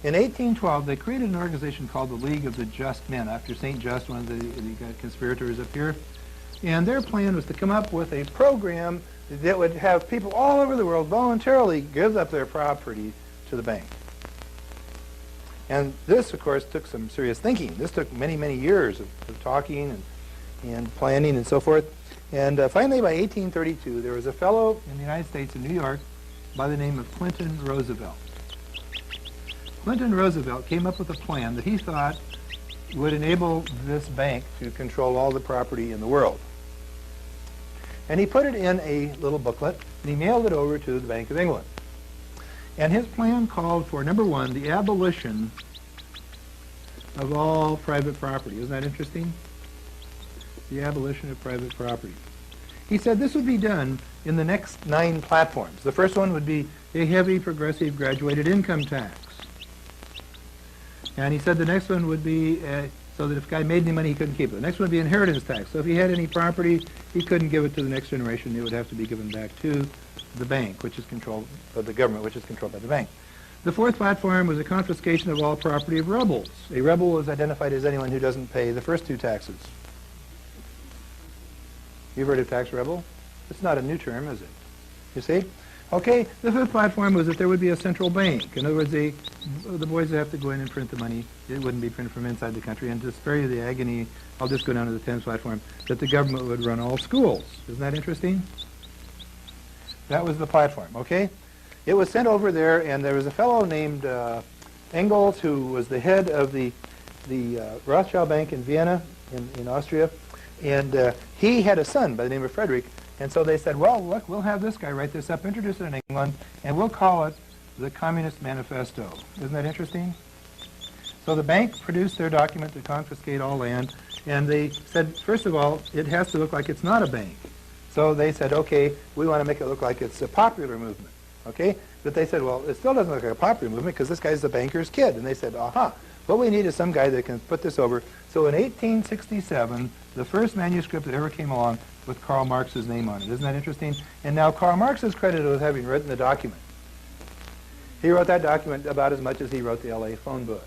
In 1812, they created an organization called the League of the Just Men, after St. Just, one of the conspirators up here. And their plan was to come up with a program that would have people all over the world voluntarily give up their property to the bank. And this, of course, took some serious thinking. This took many, many years of talking and planning and so forth. And finally, by 1832, there was a fellow in the United States in New York by the name of Clinton Roosevelt. Clinton Roosevelt came up with a plan that he thought would enable this bank to control all the property in the world. And he put it in a little booklet, and he mailed it over to the Bank of England. And his plan called for, number one, the abolition of all private property. Isn't that interesting? The abolition of private property. He said this would be done in the next 9 platforms. The first one would be a heavy progressive graduated income tax. And he said the next one would be so that if a guy made any money, he couldn't keep it. The next one would be inheritance tax. So if he had any property, he couldn't give it to the next generation. It would have to be given back to the bank, which is controlled by the government, which is controlled by the bank. The fourth platform was a confiscation of all property of rebels. A rebel was identified as anyone who doesn't pay the first 2 taxes. You've heard of tax rebel? It's not a new term, is it? You see? Okay, the fifth platform was that there would be a central bank. In other words, the boys would have to go in and print the money. It wouldn't be printed from inside the country. And to spare you the agony, I'll just go down to the 10th platform, that the government would run all schools. Isn't that interesting? That was the platform, okay? It was sent over there, and there was a fellow named Engels, who was the head of the Rothschild Bank in Vienna, in Austria. And he had a son by the name of Frederick. And so they said, well, look, we'll have this guy write this up, introduce it in England, and we'll call it the Communist Manifesto. Isn't that interesting? So the bank produced their document to confiscate all land, and they said, first of all, it has to look like it's not a bank. So they said, okay, we want to make it look like it's a popular movement, okay? But they said, well, it still doesn't look like a popular movement because this guy's the banker's kid. And they said, aha, what we need is some guy that can put this over. So in 1867, the first manuscript that ever came along with Karl Marx's name on it. Isn't that interesting? And now Karl Marx is credited with having written the document. He wrote that document about as much as he wrote the LA phone book.